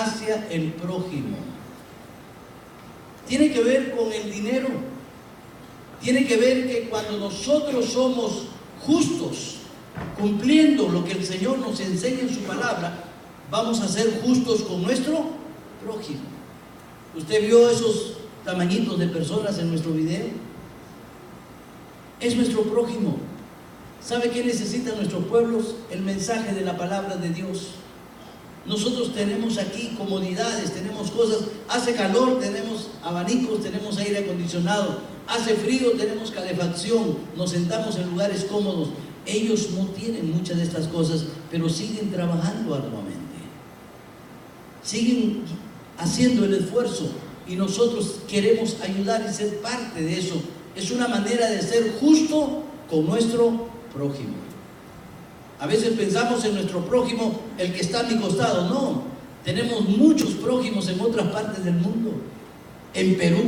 hacia el prójimo. Tiene que ver con el dinero. Tiene que ver que cuando nosotros somos justos, cumpliendo lo que el Señor nos enseña en su palabra, vamos a ser justos con nuestro prójimo. ¿Usted vio esos tamañitos de personas en nuestro video? Es nuestro prójimo. ¿Sabe qué necesitan nuestros pueblos? El mensaje de la palabra de Dios. Nosotros tenemos aquí comodidades, tenemos cosas. Hace calor, tenemos abanicos, tenemos aire acondicionado. Hace frío, tenemos calefacción. Nos sentamos en lugares cómodos. Ellos no tienen muchas de estas cosas, pero siguen trabajando arduamente. Siguen haciendo el esfuerzo y nosotros queremos ayudar y ser parte de eso. Es una manera de ser justo con nuestro prójimo. A veces pensamos en nuestro prójimo, el que está a mi costado. No, tenemos muchos prójimos en otras partes del mundo. En Perú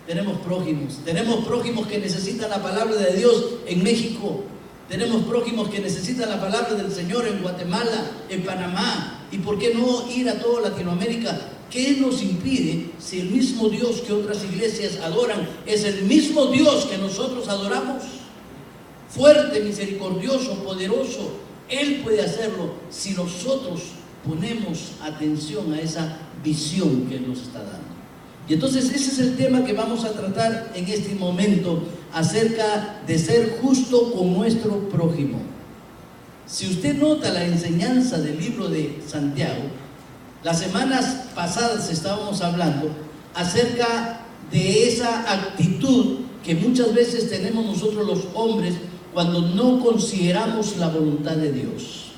tenemos prójimos que necesitan la palabra de Dios en México. Tenemos prójimos que necesitan la palabra del Señor en Guatemala, en Panamá. ¿Y por qué no ir a toda Latinoamérica? ¿Qué nos impide si el mismo Dios que otras iglesias adoran es el mismo Dios que nosotros adoramos? Fuerte, misericordioso, poderoso. Él puede hacerlo si nosotros ponemos atención a esa visión que Él nos está dando. Y entonces ese es el tema que vamos a tratar en este momento, acerca de ser justo con nuestro prójimo. Si usted nota la enseñanza del libro de Santiago, las semanas pasadas estábamos hablando acerca de esa actitud que muchas veces tenemos nosotros los hombres cuando no consideramos la voluntad de Dios.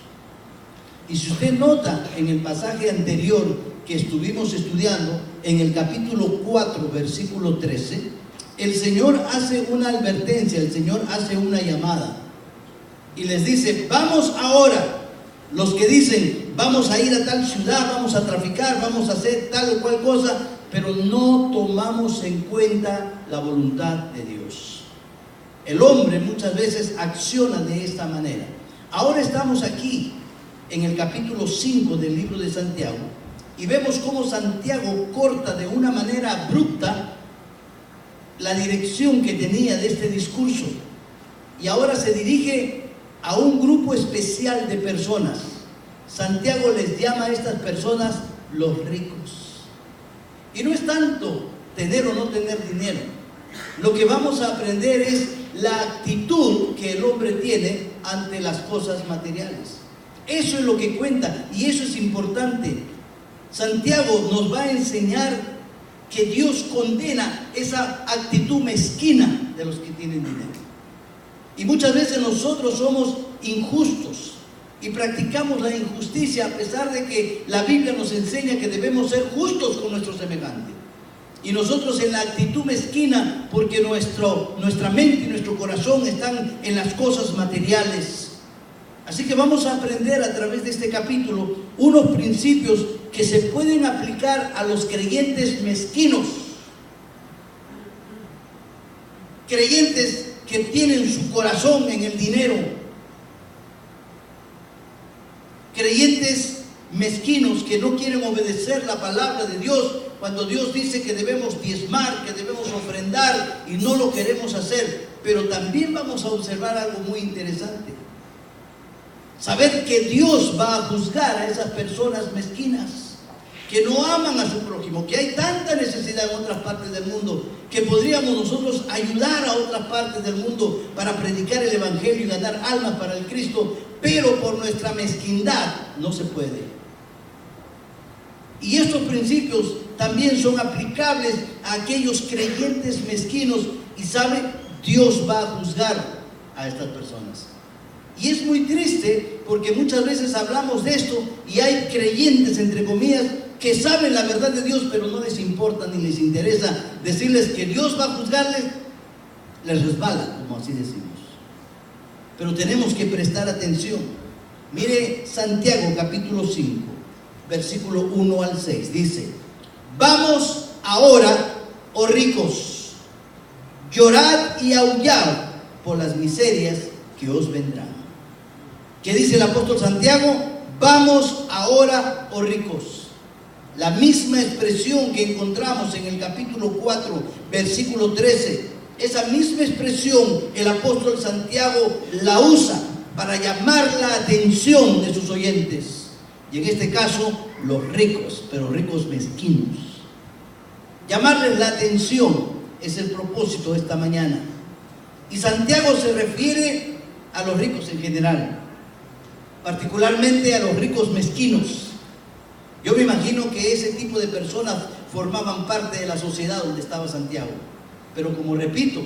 Y si usted nota en el pasaje anterior que estuvimos estudiando, en el capítulo 4, versículo 13, el Señor hace una advertencia, el Señor hace una llamada y les dice: vamos ahora. Los que dicen: vamos a ir a tal ciudad, vamos a traficar, vamos a hacer tal o cual cosa, pero no tomamos en cuenta la voluntad de Dios. El hombre muchas veces acciona de esta manera. Ahora estamos aquí en el capítulo 5 del libro de Santiago y vemos cómo Santiago corta de una manera abrupta la dirección que tenía de este discurso y ahora se dirige a un grupo especial de personas. Santiago les llama a estas personas los ricos. Y no es tanto tener o no tener dinero. Lo que vamos a aprender es la actitud que el hombre tiene ante las cosas materiales. Eso es lo que cuenta y eso es importante. Santiago nos va a enseñar que Dios condena esa actitud mezquina de los que tienen dinero. Y muchas veces nosotros somos injustos y practicamos la injusticia a pesar de que la Biblia nos enseña que debemos ser justos con nuestro semejante. Y nosotros en la actitud mezquina, porque nuestra mente y nuestro corazón están en las cosas materiales. Así que vamos a aprender a través de este capítulo unos principios que se pueden aplicar a los creyentes mezquinos. Creyentes que tienen su corazón en el dinero. Creyentes mezquinos que no quieren obedecer la palabra de Dios cuando Dios dice que debemos diezmar, que debemos ofrendar y no lo queremos hacer. Pero también vamos a observar algo muy interesante. Saber que Dios va a juzgar a esas personas mezquinas que no aman a su prójimo, que hay tanta necesidad en otras partes del mundo que podríamos nosotros ayudar a otras partes del mundo para predicar el evangelio y ganar almas para el Cristo, pero por nuestra mezquindad no se puede. Y estos principios también son aplicables a aquellos creyentes mezquinos y sabe, Dios va a juzgar a estas personas. Y es muy triste porque muchas veces hablamos de esto y hay creyentes, entre comillas, que saben la verdad de Dios, pero no les importa ni les interesa decirles que Dios va a juzgarles, les resbala, como así decimos. Pero tenemos que prestar atención. Mire Santiago capítulo 5, versículo 1 al 6, dice: vamos ahora, oh ricos, llorad y aullad por las miserias que os vendrán. ¿Qué dice el apóstol Santiago? Vamos ahora, oh ricos. La misma expresión que encontramos en el capítulo 4, versículo 13, esa misma expresión el apóstol Santiago la usa para llamar la atención de sus oyentes. Y en este caso, los ricos, pero ricos mezquinos. Llamarles la atención es el propósito de esta mañana. Y Santiago se refiere a los ricos en general, particularmente a los ricos mezquinos. Yo me imagino que ese tipo de personas formaban parte de la sociedad donde estaba Santiago. Pero como repito,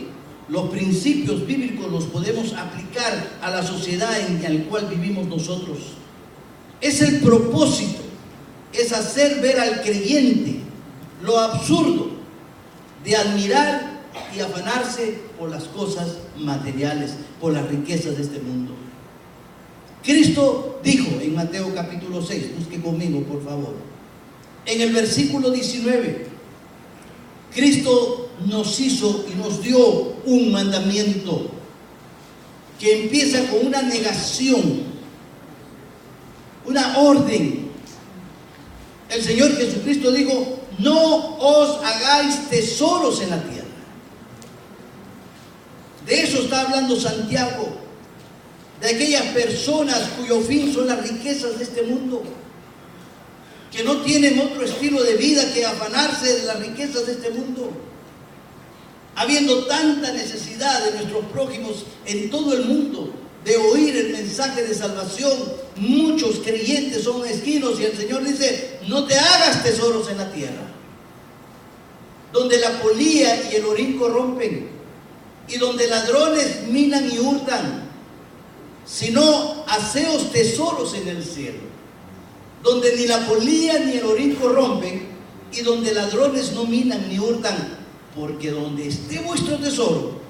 los principios bíblicos los podemos aplicar a la sociedad en la cual vivimos nosotros. Es el propósito, es hacer ver al creyente lo absurdo de admirar y afanarse por las cosas materiales, por las riquezas de este mundo. Cristo dijo en Mateo capítulo 6, busque conmigo por favor, en el versículo 19, Cristo nos hizo y nos dio un mandamiento que empieza con una negación, una orden. El Señor Jesucristo dijo: no os hagáis tesoros en la tierra. De eso está hablando Santiago, de aquellas personas cuyo fin son las riquezas de este mundo, que no tienen otro estilo de vida que afanarse de las riquezas de este mundo. Habiendo tanta necesidad de nuestros prójimos en todo el mundo de oír el mensaje de salvación, muchos creyentes son mezquinos y el Señor dice: no te hagas tesoros en la tierra, donde la polía y el orín corrompen, y donde ladrones minan y hurtan, sino haceos tesoros en el cielo, donde ni la polía ni el orín corrompen, y donde ladrones no minan ni hurtan, porque donde esté vuestro tesoro,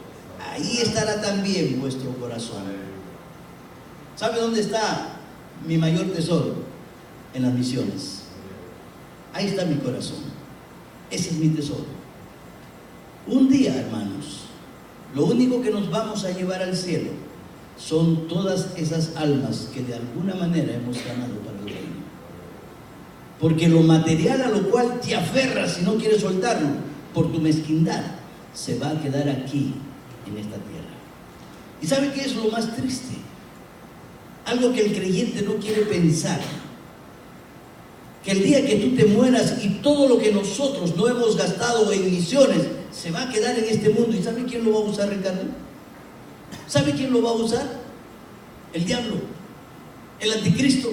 ahí estará también vuestro corazón. ¿Sabe dónde está mi mayor tesoro? En las misiones. Ahí está mi corazón. Ese es mi tesoro. Un día, hermanos, lo único que nos vamos a llevar al cielo son todas esas almas que de alguna manera hemos ganado para el reino. Porque lo material a lo cual te aferras y no quieres soltarlo por tu mezquindad, se va a quedar aquí, en esta tierra. ¿Y sabe qué es lo más triste? Algo que el creyente no quiere pensar: que el día que tú te mueras y todo lo que nosotros no hemos gastado en misiones se va a quedar en este mundo. ¿Y sabe quién lo va a usar, Ricardo? ¿Sabe quién lo va a usar? El diablo, el anticristo.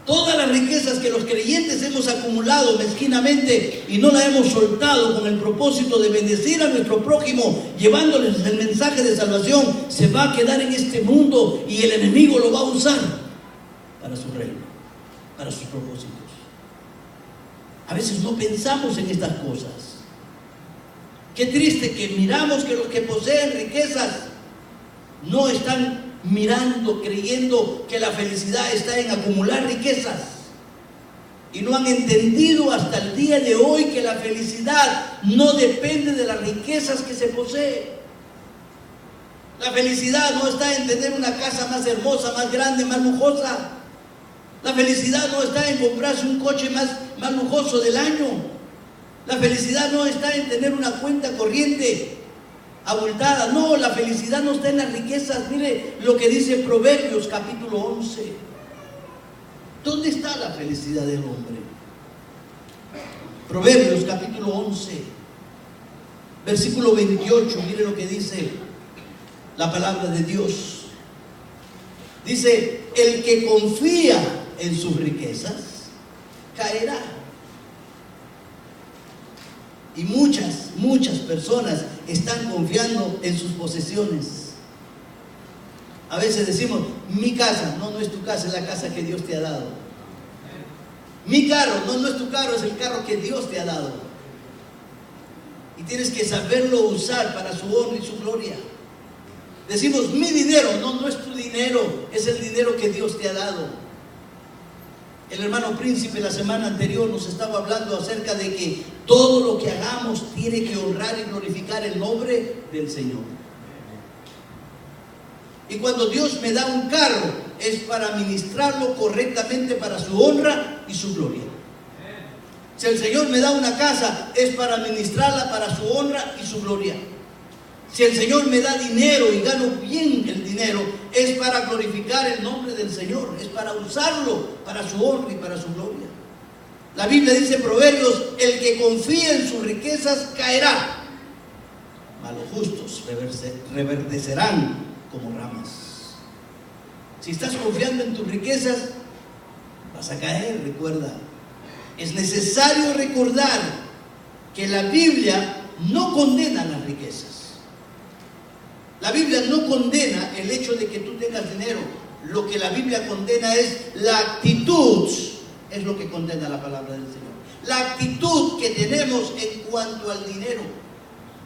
Todas las riquezas que los creyentes hemos acumulado mezquinamente y no la hemos soltado con el propósito de bendecir a nuestro prójimo, llevándoles el mensaje de salvación, se va a quedar en este mundo y el enemigo lo va a usar para su reino, para sus propósitos. A veces no pensamos en estas cosas. Qué triste que miramos que los que poseen riquezas no están mirando, creyendo que la felicidad está en acumular riquezas, y no han entendido hasta el día de hoy que la felicidad no depende de las riquezas que se posee. La felicidad no está en tener una casa más hermosa, más grande, más lujosa. La felicidad no está en comprarse un coche más lujoso del año. La felicidad no está en tener una cuenta corriente abultada. No, la felicidad no está en las riquezas. Mire lo que dice Proverbios capítulo 11. ¿Dónde está la felicidad del hombre? Proverbios capítulo 11, versículo 28. Mire lo que dice la palabra de Dios. Dice: el que confía en sus riquezas caerá. Y muchas personas están confiando en sus posesiones. A veces decimos: mi casa. No, no es tu casa, es la casa que Dios te ha dado. Mi carro. No, no es tu carro, es el carro que Dios te ha dado. Y tienes que saberlo usar para su honra y su gloria. Decimos: mi dinero. No, no es tu dinero, es el dinero que Dios te ha dado. El hermano Príncipe la semana anterior nos estaba hablando acerca de que todo lo que hagamos tiene que honrar y glorificar el nombre del Señor. Y cuando Dios me da un carro, es para administrarlo correctamente para su honra y su gloria. Si el Señor me da una casa, es para administrarla para su honra y su gloria. Si el Señor me da dinero y gano bien el dinero, es para glorificar el nombre del Señor, es para usarlo para su honra y para su gloria. La Biblia dice en Proverbios: el que confía en sus riquezas caerá, mas los justos reverdecerán como ramas. Si estás confiando en tus riquezas, vas a caer. Recuerda, es necesario recordar que la Biblia no condena las riquezas. La Biblia no condena el hecho de que tú tengas dinero. Lo que la Biblia condena es la actitud. Es lo que condena la palabra del Señor. La actitud que tenemos en cuanto al dinero.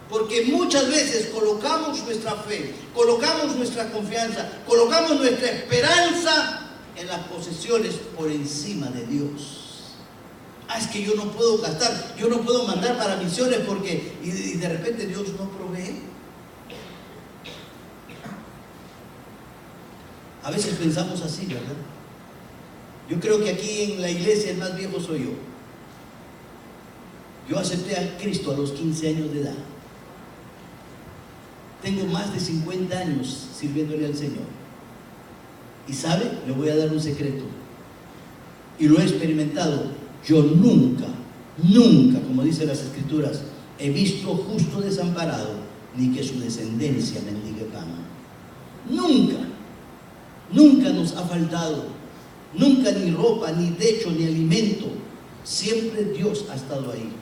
Porque muchas veces colocamos nuestra fe, colocamos nuestra confianza, colocamos nuestra esperanza en las posesiones por encima de Dios. Es que yo no puedo gastar, yo no puedo mandar para misiones porque y de repente Dios no provee. A veces pensamos así, ¿verdad? Yo creo que aquí en la iglesia el más viejo soy yo. Yo acepté a Cristo a los 15 años de edad. Tengo más de 50 años sirviéndole al Señor. Y ¿sabe? Le voy a dar un secreto. Y lo he experimentado. Yo nunca, como dicen las Escrituras, he visto justo desamparado, ni que su descendencia mendigue pan. Nunca nos ha faltado. Nunca ni ropa, ni techo, ni alimento. Siempre Dios ha estado ahí.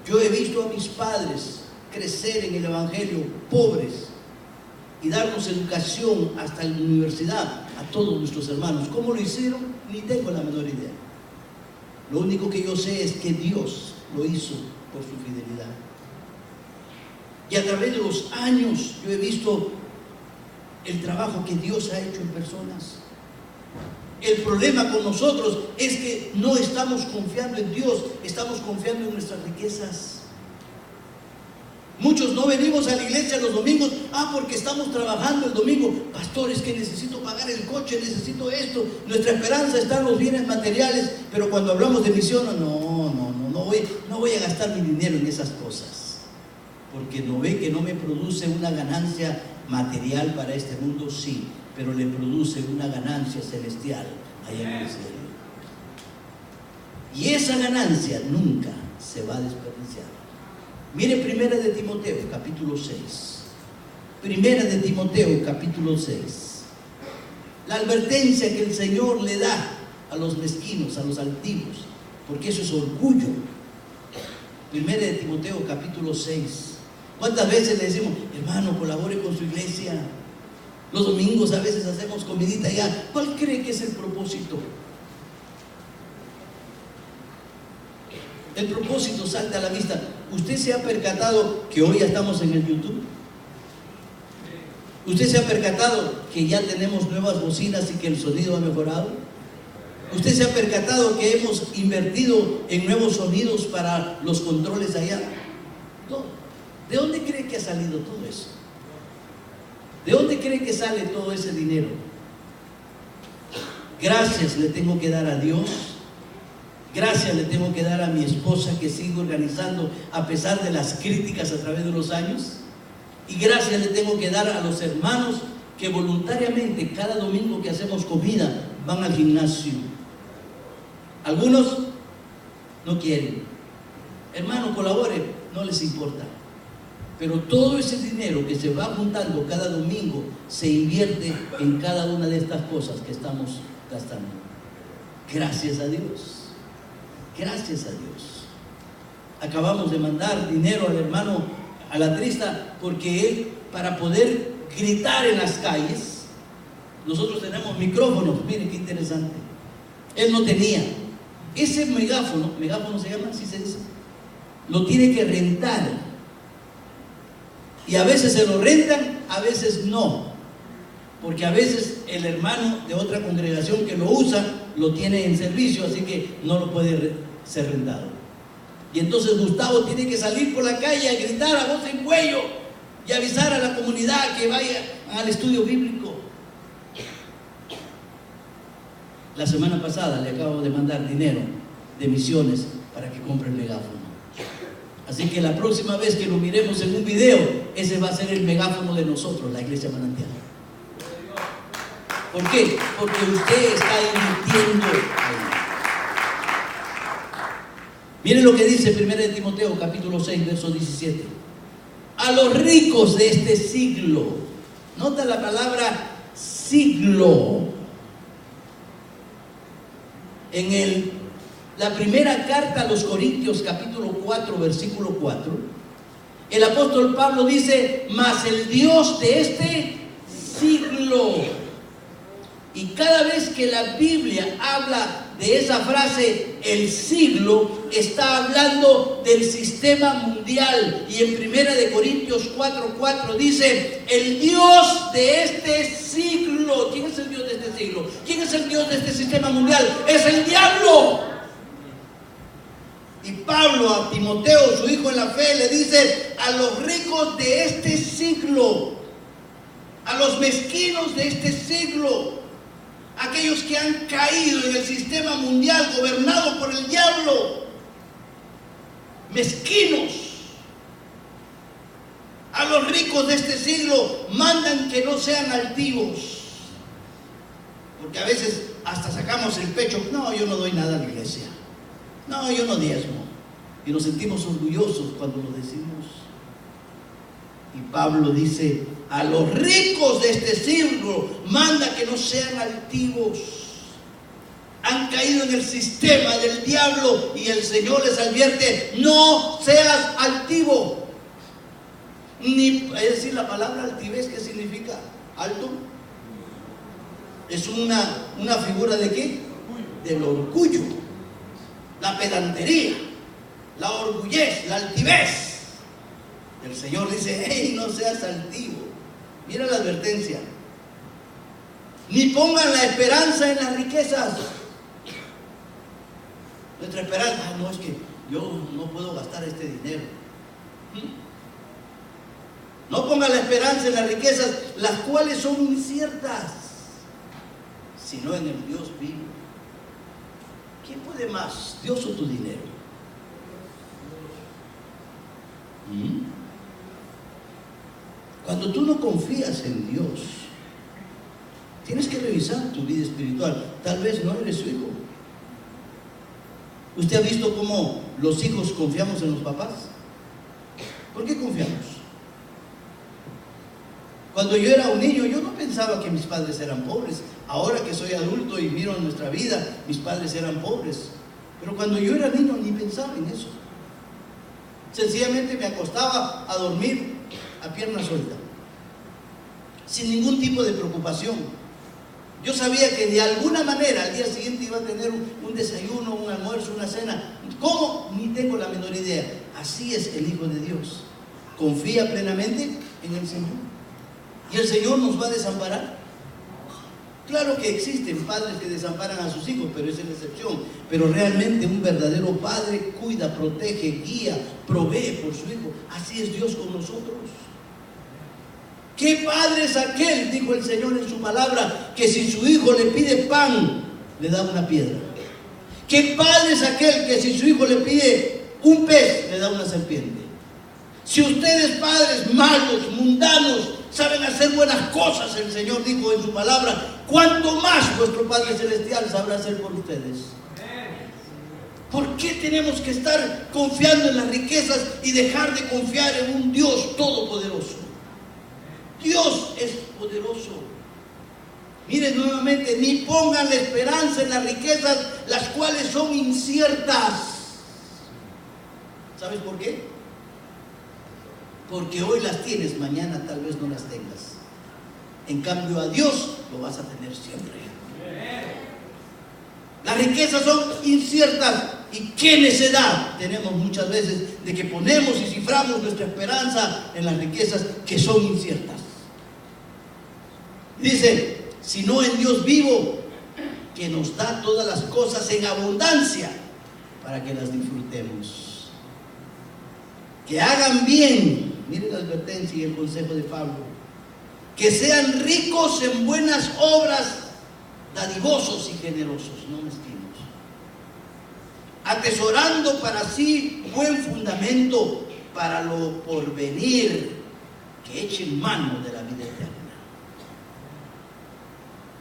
Yo he visto a mis padres crecer en el Evangelio pobres y darnos educación hasta la universidad a todos nuestros hermanos. ¿Cómo lo hicieron? Ni tengo la menor idea. Lo único que yo sé es que Dios lo hizo por su fidelidad. Y a través de los años yo he visto el trabajo que Dios ha hecho en personas. El problema con nosotros es que no estamos confiando en Dios, estamos confiando en nuestras riquezas. Muchos no venimos a la iglesia los domingos, porque estamos trabajando el domingo. Pastor, es que necesito pagar el coche, necesito esto. Nuestra esperanza está en los bienes materiales, pero cuando hablamos de misión, no voy a gastar mi dinero en esas cosas. Porque no ve que no me produce una ganancia material para este mundo, sí, pero le produce una ganancia celestial allá en el cielo. Y esa ganancia nunca se va a desperdiciar. Mire Primera de Timoteo, capítulo 6. Primera de Timoteo, capítulo 6. La advertencia que el Señor le da a los mezquinos, a los altivos, porque eso es orgullo. Primera de Timoteo, capítulo 6. ¿Cuántas veces le decimos: hermano, colabore con su iglesia? Los domingos a veces hacemos comidita allá. ¿Cuál cree que es el propósito? El propósito salta a la vista. ¿Usted se ha percatado que hoy ya estamos en el YouTube? ¿Usted se ha percatado que ya tenemos nuevas bocinas y que el sonido ha mejorado? ¿Usted se ha percatado que hemos invertido en nuevos sonidos para los controles allá? No. ¿De dónde cree que ha salido todo eso? ¿De dónde cree que sale todo ese dinero? Gracias le tengo que dar a Dios. Gracias le tengo que dar a mi esposa, que sigue organizando a pesar de las críticas a través de los años. Y gracias le tengo que dar a los hermanos que voluntariamente cada domingo que hacemos comida van al gimnasio. Algunos no quieren. Hermano, colabore, no les importa. Pero todo ese dinero que se va juntando cada domingo se invierte en cada una de estas cosas que estamos gastando. Gracias a Dios. Gracias a Dios. Acabamos de mandar dinero al hermano Alatrista porque él, para poder gritar en las calles, nosotros tenemos micrófonos. Miren qué interesante. Él no tenía. Ese megáfono se llama, así se dice, lo tiene que rentar. Y a veces se lo rentan, a veces no. Porque a veces el hermano de otra congregación que lo usa, lo tiene en servicio, así que no lo puede ser rentado. Y entonces Gustavo tiene que salir por la calle a gritar a voz en cuello y avisar a la comunidad que vaya al estudio bíblico. La semana pasada le acabo de mandar dinero de misiones para compre el megáfono. Así que la próxima vez que lo miremos en un video, ese va a ser el megáfono de nosotros, la Iglesia Manantial. ¿Por qué? Porque usted está invirtiendo ahí. Miren lo que dice 1 de Timoteo, capítulo 6, verso 17. A los ricos de este siglo, nota la palabra siglo. En la primera carta a los Corintios, capítulo 4, versículo 4, el apóstol Pablo dice: mas el Dios de este siglo. Y cada vez que la Biblia habla de esa frase, el siglo, está hablando del sistema mundial. Y en 1 de Corintios 4:4 dice: el Dios de este siglo. ¿Quién es el Dios de este siglo? ¿Quién es el Dios de este sistema mundial? Es el diablo. Y Pablo a Timoteo, su hijo en la fe, le dice: a los ricos de este siglo, a los mezquinos de este siglo, aquellos que han caído en el sistema mundial gobernado por el diablo, mezquinos, a los ricos de este siglo mandan que no sean altivos, porque a veces hasta sacamos el pecho: no, yo no doy nada a la iglesia, no, yo no diezmo, y nos sentimos orgullosos cuando lo decimos. Y Pablo dice: a los ricos de este siglo manda que no sean altivos. Han caído en el sistema del diablo y el Señor les advierte: no seas altivo. Es decir, la palabra altivez, ¿qué significa? Alto. Es una figura de ¿qué? Del orgullo, la pedantería, la orgullez, la altivez. El Señor dice: hey, no seas altivo. Mira la advertencia: ni pongan la esperanza en las riquezas. Nuestra esperanza: no, es que yo no puedo gastar este dinero. No pongan la esperanza en las riquezas, las cuales son inciertas, sino en el Dios vivo. ¿Quién puede más, Dios o tu dinero? Cuando tú no confías en Dios, tienes que revisar tu vida espiritual. Tal vez no eres su hijo. ¿Usted ha visto cómo los hijos confiamos en los papás? ¿Por qué confiamos? Cuando yo era un niño, yo no pensaba que mis padres eran pobres. Ahora que soy adulto y miro nuestra vida, mis padres eran pobres. Pero cuando yo era niño ni pensaba en eso. Sencillamente me acostaba a dormir a pierna suelta, sin ningún tipo de preocupación. Yo sabía que de alguna manera al día siguiente iba a tener un desayuno, un almuerzo, una cena. ¿Cómo? Ni tengo la menor idea. Así es el Hijo de Dios. Confía plenamente en el Señor. ¿Y el Señor nos va a desamparar? Claro que existen padres que desamparan a sus hijos, pero esa es la excepción. Pero realmente un verdadero padre cuida, protege, guía, provee por su hijo. Así es Dios con nosotros. ¿Qué padre es aquel, dijo el Señor en su palabra, que si su hijo le pide pan, le da una piedra? ¿Qué padre es aquel que si su hijo le pide un pez, le da una serpiente? Si ustedes, padres malos, mundanos, saben hacer buenas cosas, el Señor dijo en su palabra, ¿cuánto más vuestro Padre Celestial sabrá hacer por ustedes? ¿Por qué tenemos que estar confiando en las riquezas y dejar de confiar en un Dios todopoderoso? Dios es poderoso. Miren nuevamente: ni pongan la esperanza en las riquezas, las cuales son inciertas. ¿Sabes por qué? Porque hoy las tienes, mañana tal vez no las tengas. En cambio a Dios lo vas a tener siempre. Las riquezas son inciertas. Y qué necedad tenemos muchas veces de que ponemos y ciframos nuestra esperanza en las riquezas que son inciertas. Dice: sino en Dios vivo, que nos da todas las cosas en abundancia para que las disfrutemos. Que hagan bien, miren la advertencia y el consejo de Pablo, que sean ricos en buenas obras, dadivosos y generosos, no mezquinos, atesorando para sí buen fundamento para lo porvenir, que echen mano de la vida eterna.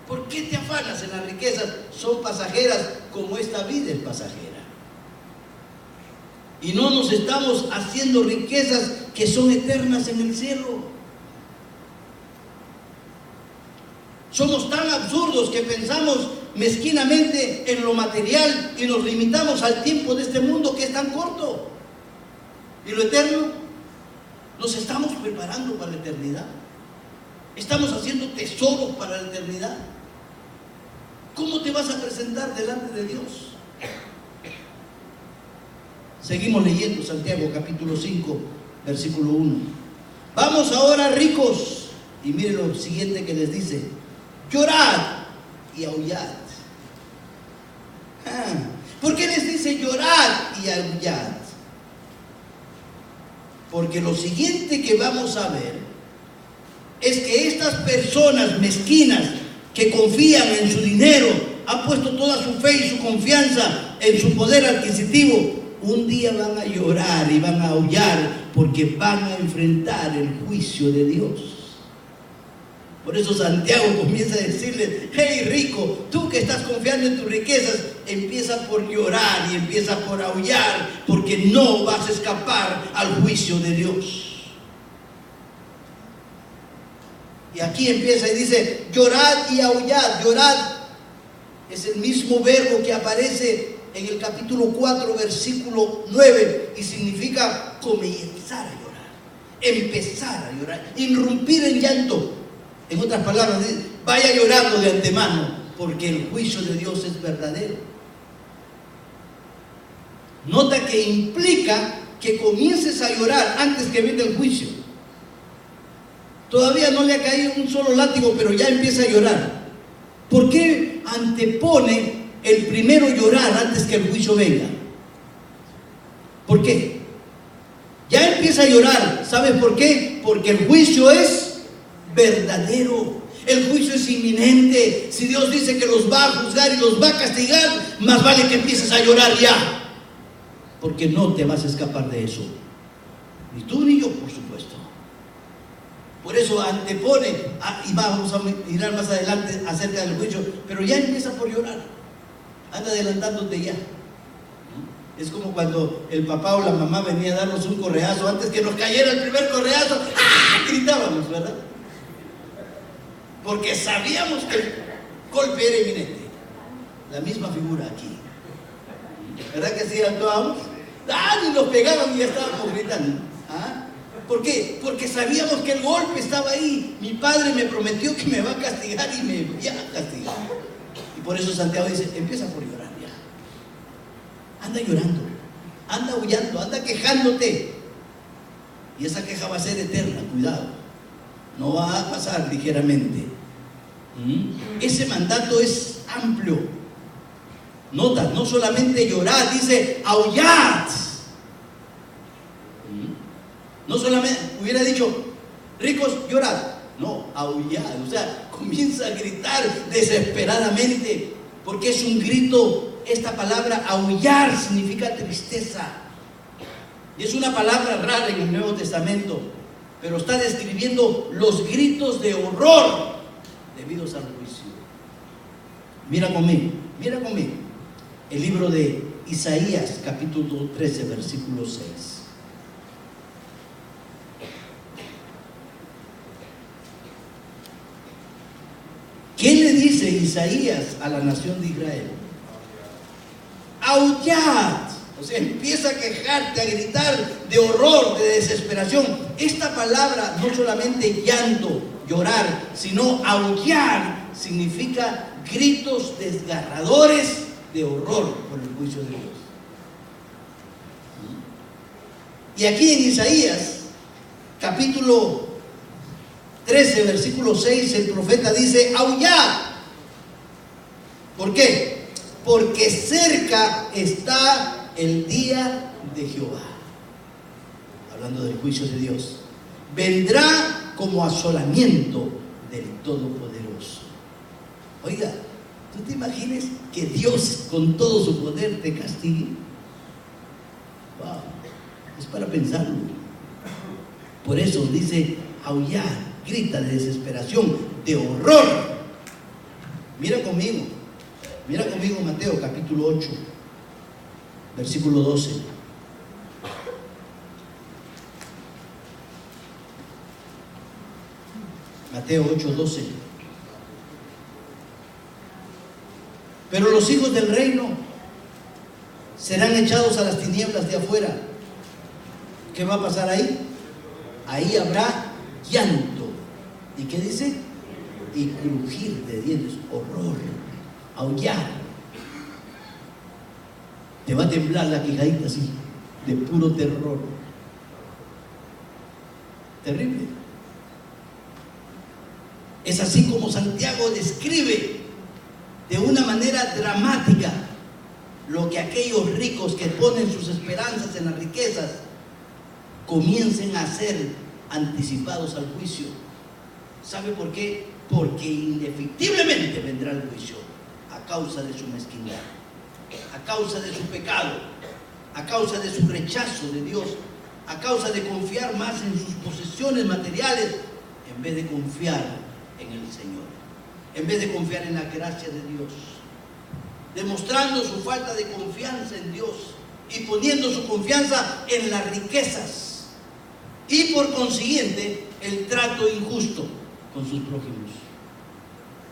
¿Por qué te afanas en las riquezas? Son pasajeras como esta vida es pasajera. Y no nos estamos haciendo riquezas que son eternas en el cielo. Somos tan absurdos que pensamos mezquinamente en lo material y nos limitamos al tiempo de este mundo que es tan corto. ¿Y lo eterno? ¿Nos estamos preparando para la eternidad? ¿Estamos haciendo tesoros para la eternidad? ¿Cómo te vas a presentar delante de Dios? Seguimos leyendo Santiago capítulo 5, versículo 1. Vamos ahora, ricos, y miren lo siguiente que les dice: llorad y aullad. ¿Por qué les dice llorad y aullad? Porque lo siguiente que vamos a ver es que estas personas mezquinas que confían en su dinero, han puesto toda su fe y su confianza en su poder adquisitivo, un día van a llorar y van a aullar porque van a enfrentar el juicio de Dios. Por eso Santiago comienza a decirle: hey rico, tú que estás confiando en tus riquezas, empieza por llorar y empieza por aullar, porque no vas a escapar al juicio de Dios. Y aquí empieza y dice: llorad y aullad. Llorad es el mismo verbo que aparece en el capítulo 4, versículo 9, y significa comenzar a llorar, empezar a llorar, irrumpir en llanto. En otras palabras, vaya llorando de antemano, porque el juicio de Dios es verdadero. Nota que implica que comiences a llorar antes que venga el juicio. Todavía no le ha caído un solo látigo, pero ya empieza a llorar. ¿Por qué antepone el primero llorar antes que el juicio venga? ¿Por qué? Ya empieza a llorar. ¿Sabes por qué? Porque el juicio es verdadero. El juicio es inminente. Si Dios dice que los va a juzgar y los va a castigar, más vale que empieces a llorar ya, porque no te vas a escapar de eso. Ni tú ni yo, por supuesto. Por eso antepone, y vamos a mirar más adelante acerca del juicio, pero ya empieza por llorar. Anda adelantándote ya. Es como cuando el papá o la mamá venía a darnos un correazo, antes que nos cayera el primer correazo, ¡ah!, gritábamos, ¿verdad? Porque sabíamos que el golpe era inminente. La misma figura aquí. ¿Verdad que así actuábamos? ¡Ah!, y nos pegaban y ya estábamos gritando. ¿Ah? ¿Por qué? Porque sabíamos que el golpe estaba ahí. Mi padre me prometió que me va a castigar y me va a castigar. Y por eso Santiago dice: empieza por llorar ya. Anda llorando, anda aullando, anda quejándote. Y esa queja va a ser eterna, cuidado. No va a pasar ligeramente. Ese mandato es amplio. Nota, no solamente llorar, dice aullad. No solamente hubiera dicho: ricos, llorad. No, aullad. O sea, comienza a gritar desesperadamente, porque es un grito. Esta palabra aullar significa tristeza. Y es una palabra rara en el Nuevo Testamento, pero está describiendo los gritos de horror debidos al juicio. Mira conmigo. El libro de Isaías, capítulo 13, versículo 6. ¿Qué le dice Isaías a la nación de Israel? Aullad. O sea, empieza a quejarte, a gritar de horror, de desesperación. Esta palabra no solamente llanto, llorar, sino aullar significa gritos desgarradores de horror por el juicio de Dios. Y aquí en Isaías, capítulo 13, versículo 6, el profeta dice: aullad. ¿Por qué? Porque cerca está el día de Jehová. Hablando del juicio de Dios. Vendrá como asolamiento del Todopoderoso. Oiga, ¿tú te imaginas que Dios con todo su poder te castigue? Es para pensarlo. Por eso dice aullar, grita de desesperación, de horror. Mira conmigo Mateo capítulo 8, versículo 12. Mateo 8, 12. Pero los hijos del reino serán echados a las tinieblas de afuera. ¿Qué va a pasar ahí? Ahí habrá llanto. ¿Y qué dice? Y crujir de dientes, horror, aullar. Te va a temblar la quijadita así, de puro terror. Terrible. Es así como Santiago describe de una manera dramática lo que aquellos ricos que ponen sus esperanzas en las riquezas comiencen a ser anticipados al juicio. ¿Sabe por qué? Porque indefectiblemente vendrá el juicio a causa de su mezquindad, a causa de su pecado, a causa de su rechazo de Dios, a causa de confiar más en sus posesiones materiales en vez de confiar en el Señor, en vez de confiar en la gracia de Dios, demostrando su falta de confianza en Dios y poniendo su confianza en las riquezas y por consiguiente el trato injusto con sus prójimos.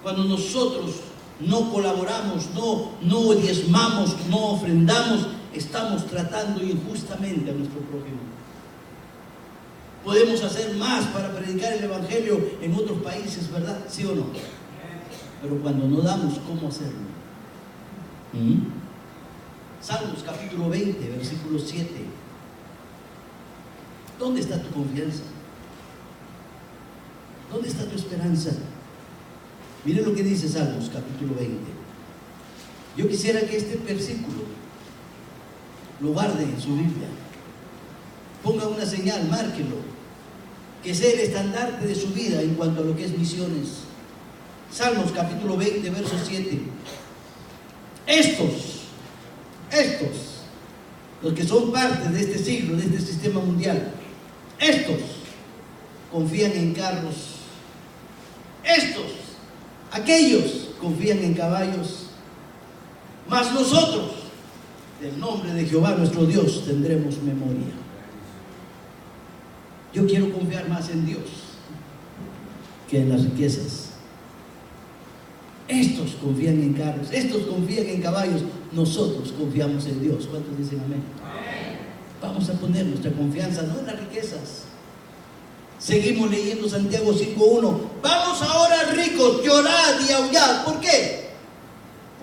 Cuando nosotros no colaboramos, no diezmamos, no ofrendamos, estamos tratando injustamente a nuestro prójimo. Podemos hacer más para predicar el evangelio en otros países, ¿verdad? ¿Sí o no? Pero cuando no damos, ¿cómo hacerlo? Salmos capítulo 20, versículo 7. ¿Dónde está tu confianza? ¿Dónde está tu esperanza? Mire lo que dice Salmos capítulo 20. Yo quisiera que este versículo lo guarde en su Biblia. Ponga una señal, márquelo, que sea el estandarte de su vida en cuanto a lo que es misiones. Salmos capítulo 20, verso 7. Estos, los que son parte de este siglo, de este sistema mundial, estos confían en carros, aquellos confían en caballos, mas nosotros, del nombre de Jehová nuestro Dios, tendremos memoria. Yo quiero confiar más en Dios que en las riquezas. Estos confían en carros, estos confían en caballos, nosotros confiamos en Dios. ¿Cuántos dicen amén? Vamos a poner nuestra confianza no en las riquezas. Seguimos leyendo Santiago 5:1. Vamos ahora, ricos, llorad y aullad. ¿Por qué?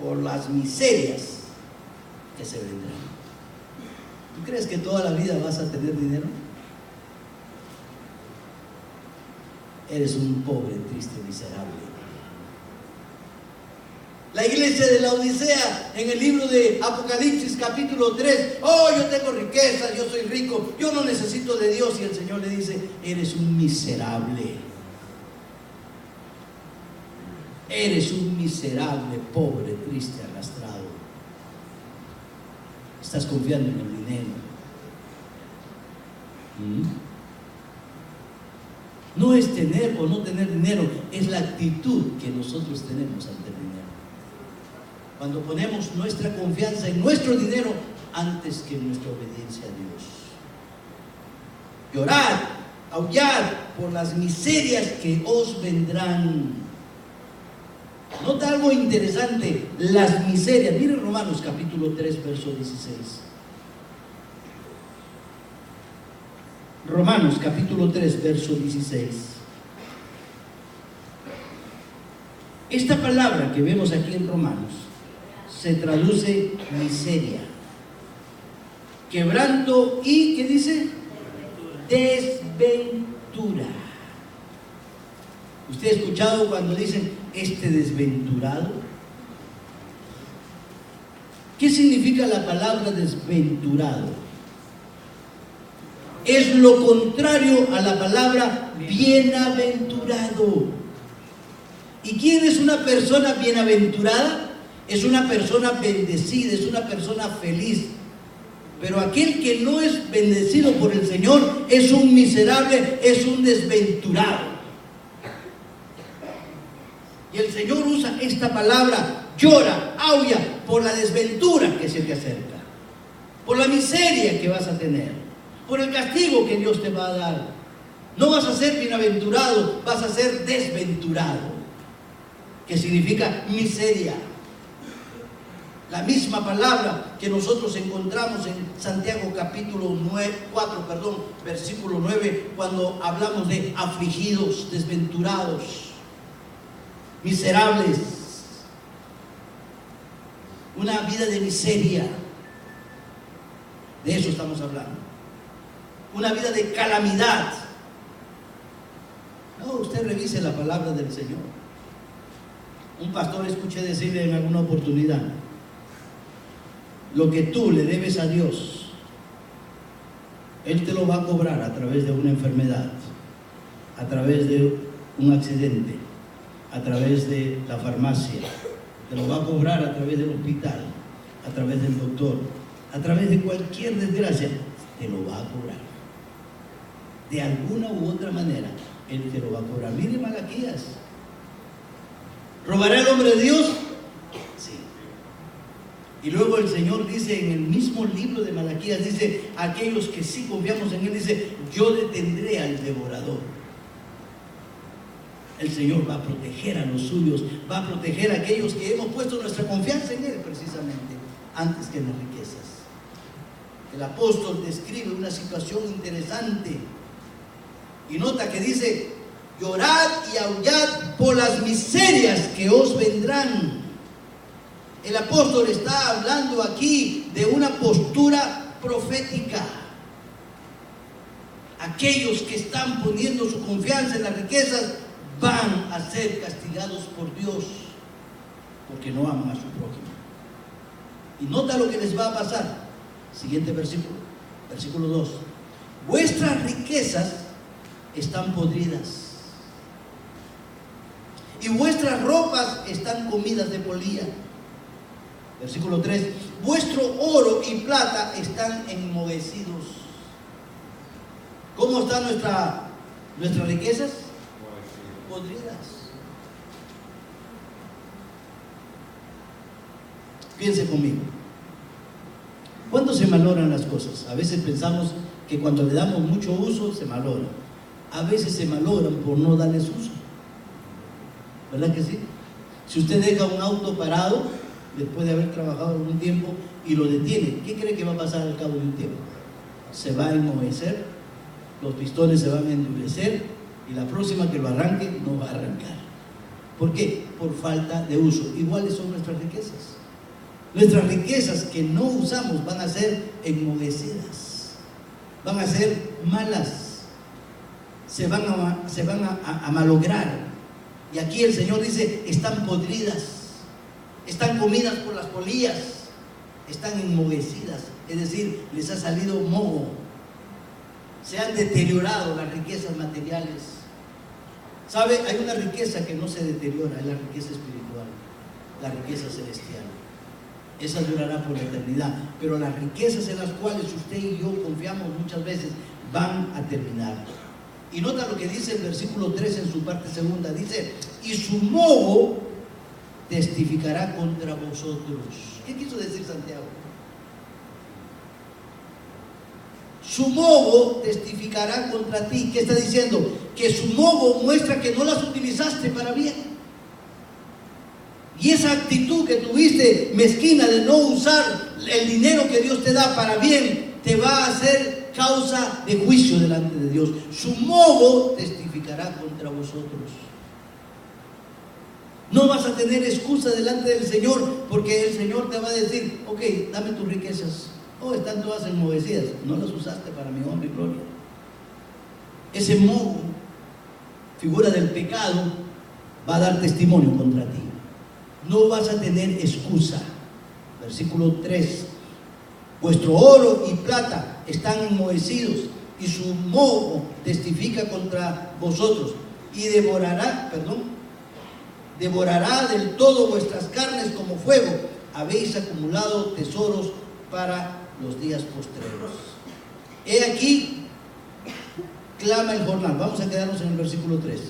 Por las miserias que se vendrán. ¿Tú crees que toda la vida vas a tener dinero? Eres un pobre, triste, miserable. La iglesia de la Odisea, en el libro de Apocalipsis capítulo 3, yo tengo riqueza, yo soy rico, yo no necesito de Dios. Y el Señor le dice, eres un miserable. Eres un miserable, pobre, triste, arrastrado. Estás confiando en el dinero. No es tener o no tener dinero, es la actitud que nosotros tenemos ante el dinero. Cuando ponemos nuestra confianza en nuestro dinero antes que en nuestra obediencia a Dios. Llorad, aullad por las miserias que os vendrán. Nota algo interesante, las miserias. Miren Romanos capítulo 3, verso 16. Romanos capítulo 3, verso 16. Esta palabra que vemos aquí en Romanos se traduce miseria, quebranto y, ¿qué dice? Desventura. ¿Usted ha escuchado cuando dicen este desventurado? ¿Qué significa la palabra desventurado? Es lo contrario a la palabra bienaventurado. ¿Y quién es una persona bienaventurada? Es una persona bendecida, es una persona feliz. Pero aquel que no es bendecido por el Señor es un miserable, es un desventurado. Y el Señor usa esta palabra, llora, aulla, por la desventura que se te acerca, por la miseria que vas a tener, por el castigo que Dios te va a dar. No vas a ser bienaventurado, vas a ser desventurado, que significa miseria. La misma palabra que nosotros encontramos en Santiago capítulo 4, versículo 9, cuando hablamos de afligidos, desventurados, miserables, una vida de miseria. De eso estamos hablando. Una vida de calamidad. No, usted revise la palabra del Señor. Un pastor escuché decirle en alguna oportunidad: lo que tú le debes a Dios, Él te lo va a cobrar a través de una enfermedad, a través de un accidente, a través de la farmacia, te lo va a cobrar a través del hospital, a través del doctor, a través de cualquier desgracia, te lo va a cobrar. De alguna u otra manera, Él te lo va a cobrar. Mire Malaquías. ¿Robará el hombre de Dios? Sí. Y luego el Señor dice en el mismo libro de Malaquías, dice, aquellos que sí confiamos en Él, dice, yo detendré al devorador. El Señor va a proteger a los suyos, va a proteger a aquellos que hemos puesto nuestra confianza en Él precisamente, antes que en las riquezas. El apóstol describe una situación interesante y nota que dice, llorad y aullad por las miserias que os vendrán. El apóstol está hablando aquí de una postura profética. Aquellos que están poniendo su confianza en las riquezas van a ser castigados por Dios porque no aman a su prójimo. Y nota lo que les va a pasar. Siguiente versículo, versículo 2. Vuestras riquezas están podridas y vuestras ropas están comidas de polilla. Versículo 3. Vuestro oro y plata están enmohecidos. ¿Cómo están nuestras riquezas? Podridas. Piense conmigo. ¿Cuándo se maloran las cosas? A veces pensamos que cuando le damos mucho uso se maloran. A veces se maloran por no darles uso. ¿Verdad que sí? Si usted deja un auto parado después de haber trabajado algún tiempo y lo detiene, ¿qué cree que va a pasar al cabo de un tiempo? Se va a enmohecer, los pistones se van a endurecer y la próxima que lo arranque no va a arrancar. ¿Por qué? Por falta de uso. Iguales son nuestras riquezas. Nuestras riquezas que no usamos van a ser enmohecidas, van a ser malas, se van a malograr. Y aquí el Señor dice, están podridas, están comidas por las polillas, están enmohecidas, es decir, les ha salido moho, se han deteriorado las riquezas materiales. ¿Sabe? Hay una riqueza que no se deteriora, es la riqueza espiritual, la riqueza celestial. Esa durará por la eternidad, pero las riquezas en las cuales usted y yo confiamos muchas veces van a terminar. Y nota lo que dice el versículo 3 en su parte segunda, dice, y su moho testificará contra vosotros. ¿Qué quiso decir Santiago? Su moho testificará contra ti. ¿Qué está diciendo? Que su moho muestra que no las utilizaste para bien. Y esa actitud que tuviste mezquina de no usar el dinero que Dios te da para bien, te va a hacer causa de juicio delante de Dios. Su moho testificará contra vosotros. No vas a tener excusa delante del Señor, porque el Señor te va a decir, ok, dame tus riquezas. Oh, están todas enmohecidas, no las usaste para mi honra y gloria. Ese moho, figura del pecado, va a dar testimonio contra ti. No vas a tener excusa. Versículo 3. Vuestro oro y plata están enmohecidos y su moho testifica contra vosotros y devorará del todo vuestras carnes como fuego. Habéis acumulado tesoros para los días postreros. He aquí, clama el jornal. Vamos a quedarnos en el versículo 3.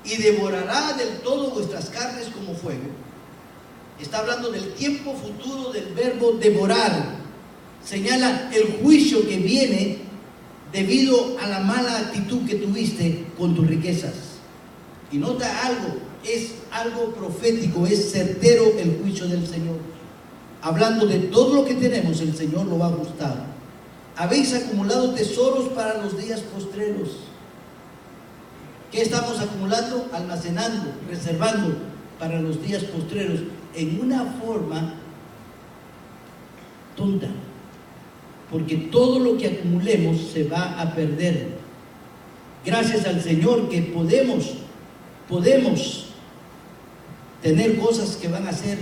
Y devorará del todo vuestras carnes como fuego. Está hablando del tiempo futuro del verbo devorar. Señala el juicio que viene debido a la mala actitud que tuviste con tus riquezas. Y nota algo, es algo profético, es certero el juicio del Señor. Hablando de todo lo que tenemos, el Señor lo va a ajustar. Habéis acumulado tesoros para los días postreros. ¿Qué estamos acumulando? Almacenando, reservando para los días postreros en una forma tonta. Porque todo lo que acumulemos se va a perder. Gracias al Señor que podemos tener cosas que van a ser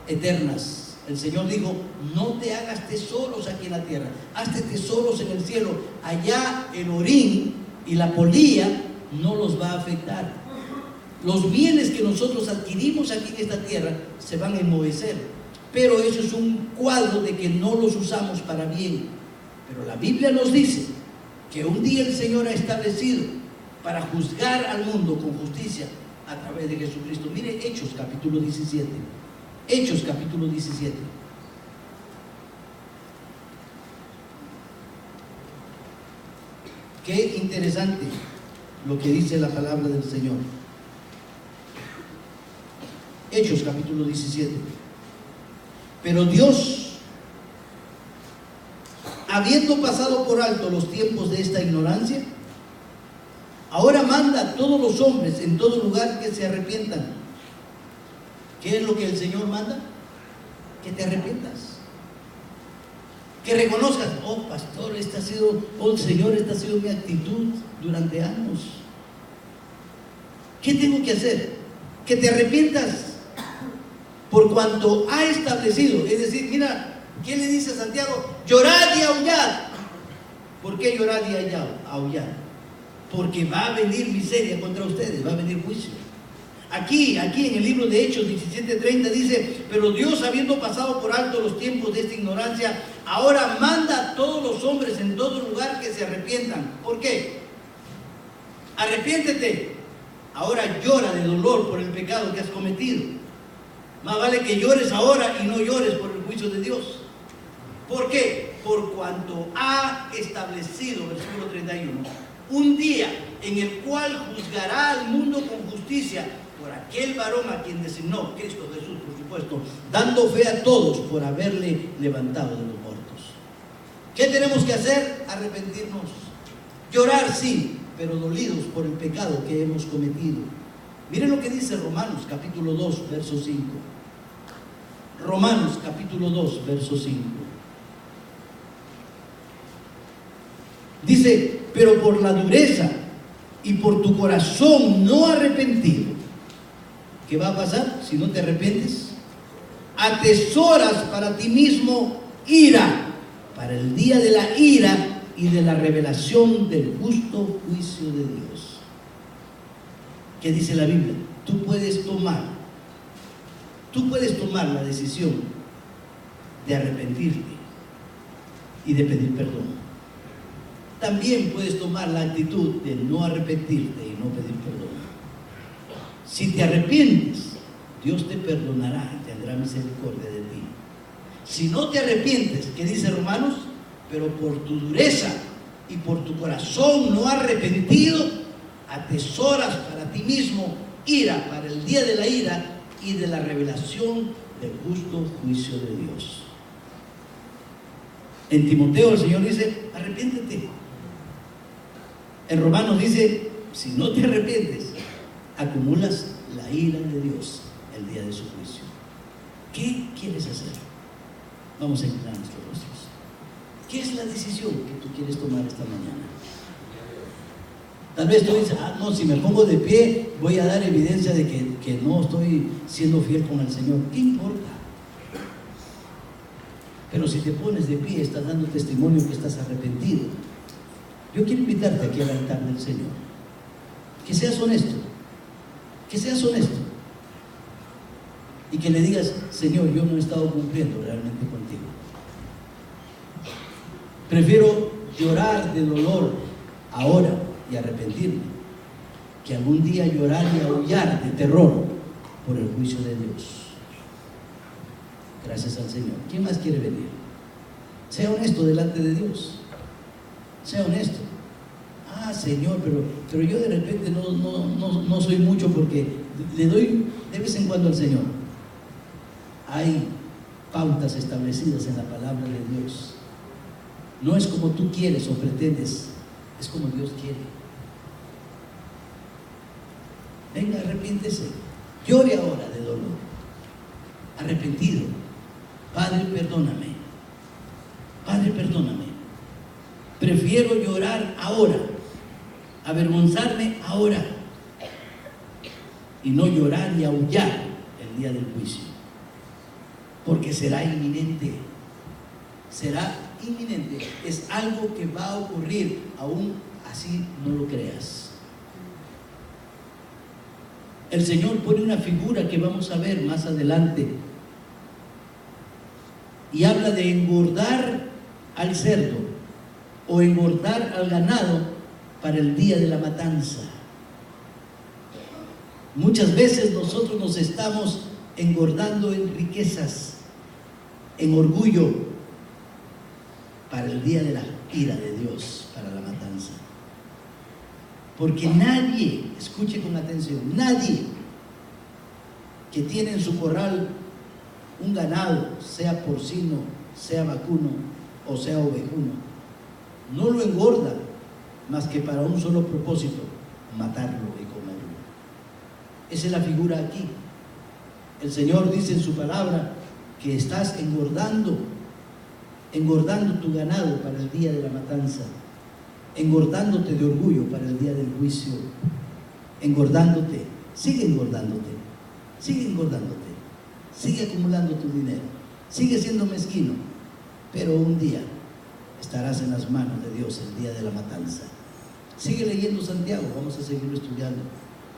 eternas. El Señor dijo: no te hagas tesoros aquí en la tierra, hazte tesoros en el cielo. Allá el orín y la polilla no los va a afectar. Los bienes que nosotros adquirimos aquí en esta tierra se van a enmohecer, pero eso es un cuadro de que no los usamos para bien. Pero la Biblia nos dice que un día el Señor ha establecido para juzgar al mundo con justicia a través de Jesucristo. Mire Hechos capítulo 17. Hechos capítulo 17. Qué interesante lo que dice la palabra del Señor. Hechos capítulo 17. Pero Dios, habiendo pasado por alto los tiempos de esta ignorancia, ahora manda a todos los hombres en todo lugar que se arrepientan. ¿Qué es lo que el Señor manda? Que te arrepientas. Que reconozcas: oh pastor, Señor, esta ha sido mi actitud durante años. ¿Qué tengo que hacer? Que te arrepientas por cuanto ha establecido. Es decir, mira, ¿qué le dice a Santiago? Llorad y aullad. ¿Por qué llorad y aullad? Porque va a venir miseria contra ustedes, va a venir juicio. Aquí en el libro de Hechos 17:30 dice: pero Dios, habiendo pasado por alto los tiempos de esta ignorancia, ahora manda a todos los hombres en todo lugar que se arrepientan. ¿Por qué? Arrepiéntete. Ahora llora de dolor por el pecado que has cometido. Más vale que llores ahora y no llores por el juicio de Dios. ¿Por qué? Por cuanto ha establecido, versículo 31, un día en el cual juzgará al mundo con justicia por aquel varón a quien designó, Cristo Jesús, por supuesto, dando fe a todos por haberle levantado de los muertos. ¿Qué tenemos que hacer? Arrepentirnos. Llorar, sí, pero dolidos por el pecado que hemos cometido. Miren lo que dice Romanos capítulo 2, verso 5. Romanos capítulo 2, verso 5. Dice: pero por la dureza y por tu corazón no arrepentido. ¿Qué va a pasar si no te arrepientes? Atesoras para ti mismo ira, para el día de la ira y de la revelación del justo juicio de Dios. ¿Qué dice la Biblia? Tú puedes tomar la decisión de arrepentirte y de pedir perdón. También puedes tomar la actitud de no arrepentirte y no pedir perdón. Si te arrepientes, Dios te perdonará y tendrá misericordia de ti. Si no te arrepientes, ¿qué dice Romanos? Pero por tu dureza y por tu corazón no arrepentido, atesoras para ti mismo ira, para el día de la ira y de la revelación del justo juicio de Dios. En Timoteo el Señor dice: arrepiéntete. En Romanos dice: si no te arrepientes, acumulas la ira de Dios el día de su juicio. ¿Qué quieres hacer? Vamos a inclinar nuestros rostros. ¿Qué es la decisión que tú quieres tomar esta mañana? Tal vez tú dices: no, si me pongo de pie voy a dar evidencia de que no estoy siendo fiel con el Señor. ¿Qué importa? Pero si te pones de pie, estás dando testimonio que estás arrepentido. Yo quiero invitarte aquí al altar del Señor. Que seas honesto. Que seas honesto. Y que le digas: Señor, yo no he estado cumpliendo realmente contigo. Prefiero llorar de dolor ahora y arrepentirme, que algún día llorar y aullar de terror por el juicio de Dios. Gracias al Señor. ¿Quién más quiere venir? Sea honesto delante de Dios. Sea honesto. Señor, pero yo de repente no soy mucho, porque le doy de vez en cuando al Señor. Hay pautas establecidas en la palabra de Dios. No es como tú quieres o pretendes, es como Dios quiere. Venga, arrepiéntese. Llore ahora de dolor. Arrepentido. Padre, perdóname. Padre, perdóname. Prefiero llorar ahora, avergonzarme ahora, y no llorar y aullar el día del juicio, porque será inminente. Será inminente. Es algo que va a ocurrir, aún así no lo creas. El Señor pone una figura que vamos a ver más adelante, y habla de engordar al cerdo o engordar al ganado para el día de la matanza. Muchas veces nosotros nos estamos engordando en riquezas, en orgullo, para el día de la ira de Dios, para la matanza. Porque nadie, escuche con atención, nadie que tiene en su corral un ganado, sea porcino, sea vacuno o sea ovejuno, no lo engorda más que para un solo propósito: matarlo y comerlo. Esa es la figura aquí. El Señor dice en su palabra que estás engordando tu ganado para el día de la matanza, engordándote de orgullo para el día del juicio, engordándote. Sigue engordándote, sigue acumulando tu dinero, sigue siendo mezquino, pero un día estarás en las manos de Dios el día de la matanza. Sigue leyendo Santiago, vamos a seguirlo estudiando,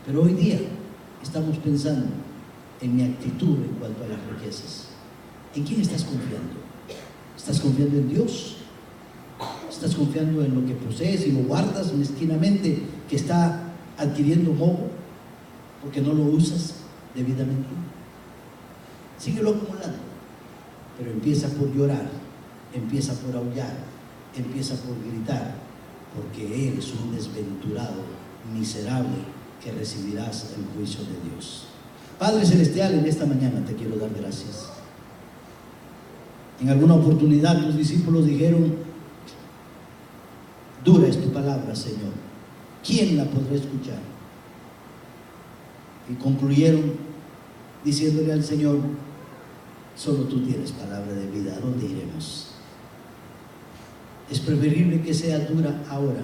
pero hoy día estamos pensando en mi actitud en cuanto a las riquezas. ¿En quién estás confiando? ¿Estás confiando en Dios? ¿Estás confiando en lo que posees y lo guardas mezquinamente, que está adquiriendo moho porque no lo usas debidamente? Síguelo acumulando, pero empieza por llorar, empieza por aullar, empieza por gritar, porque eres un desventurado, miserable, que recibirás el juicio de Dios. Padre Celestial, en esta mañana te quiero dar gracias. En alguna oportunidad tus discípulos dijeron: dura es tu palabra, Señor, ¿quién la podrá escuchar? Y concluyeron diciéndole al Señor: solo tú tienes palabra de vida, ¿a dónde iremos? Es preferible que sea dura ahora,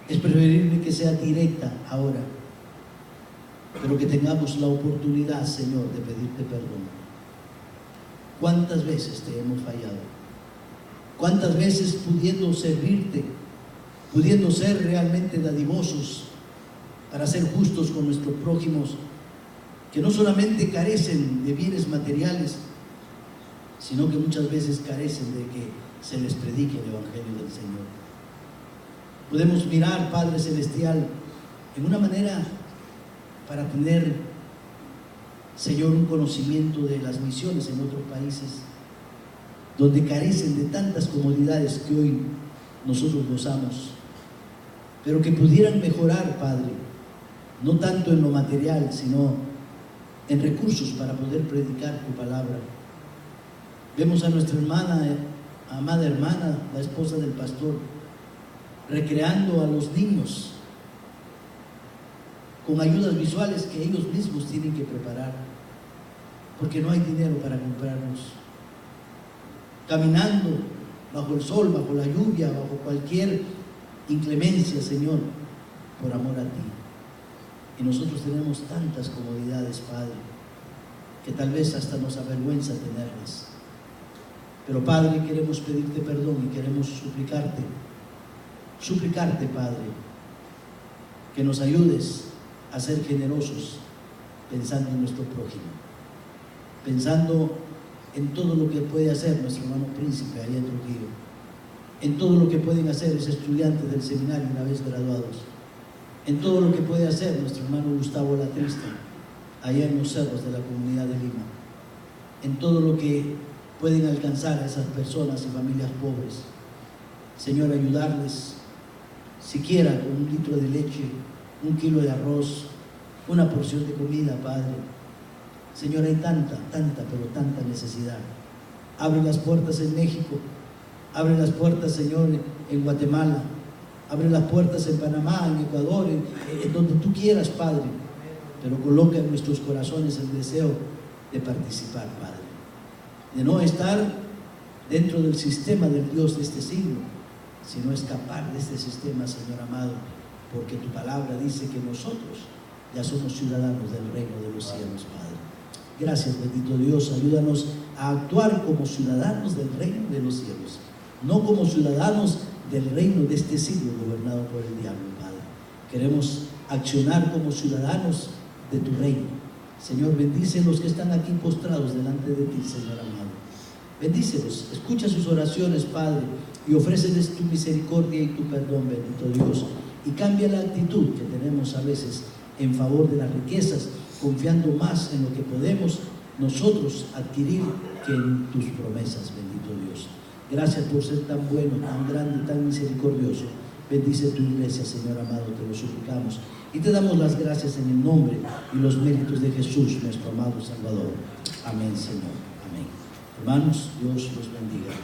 es preferible que sea directa ahora, pero que tengamos la oportunidad, Señor, de pedirte perdón. ¿Cuántas veces te hemos fallado? ¿Cuántas veces, pudiendo servirte, pudiendo ser realmente dadivosos para ser justos con nuestros prójimos, que no solamente carecen de bienes materiales, sino que muchas veces carecen de que se les predique el Evangelio del Señor? Podemos mirar, Padre Celestial, en una manera para tener, Señor, un conocimiento de las misiones en otros países, donde carecen de tantas comodidades que hoy nosotros gozamos, pero que pudieran mejorar, Padre, no tanto en lo material, sino en recursos para poder predicar tu palabra. Vemos a nuestra hermana, amada hermana, la esposa del pastor, recreando a los niños con ayudas visuales que ellos mismos tienen que preparar, porque no hay dinero para comprarlos. Caminando bajo el sol, bajo la lluvia, bajo cualquier inclemencia, Señor, por amor a ti. Y nosotros tenemos tantas comodidades, Padre, que tal vez hasta nos avergüenza tenerlas. Pero, Padre, queremos pedirte perdón y queremos suplicarte, Padre, que nos ayudes a ser generosos, pensando en nuestro prójimo, pensando en todo lo que puede hacer nuestro hermano príncipe allá en Trujillo, en todo lo que pueden hacer los estudiantes del seminario una vez graduados, en todo lo que puede hacer nuestro hermano Gustavo Latrista, allá en los cerros de la comunidad de Lima, en todo lo que pueden alcanzar a esas personas y familias pobres. Señor, ayudarles, siquiera con 1 litro de leche, 1 kilo de arroz, una porción de comida, Padre. Señor, hay tanta, pero tanta necesidad. Abre las puertas en México, abre las puertas, Señor, en Guatemala, abre las puertas en Panamá, en Ecuador, en donde tú quieras, Padre, pero coloca en nuestros corazones el deseo de participar, Padre, de no estar dentro del sistema del Dios de este siglo, sino escapar de este sistema, Señor amado, porque tu palabra dice que nosotros ya somos ciudadanos del reino de los cielos, Padre. Gracias, bendito Dios, ayúdanos a actuar como ciudadanos del reino de los cielos, no como ciudadanos del reino de este siglo gobernado por el diablo, Padre. Queremos accionar como ciudadanos de tu reino. Señor, bendice a los que están aquí postrados delante de ti, Señor amado. Bendícelos, escucha sus oraciones, Padre, y ofréceles tu misericordia y tu perdón, bendito Dios. Y cambia la actitud que tenemos a veces en favor de las riquezas, confiando más en lo que podemos nosotros adquirir que en tus promesas, bendito Dios. Gracias por ser tan bueno, tan grande, tan misericordioso. Bendice tu iglesia, Señor amado, te lo suplicamos. Y te damos las gracias en el nombre y los méritos de Jesús, nuestro amado Salvador. Amén, Señor. Amén. Hermanos, Dios los bendiga.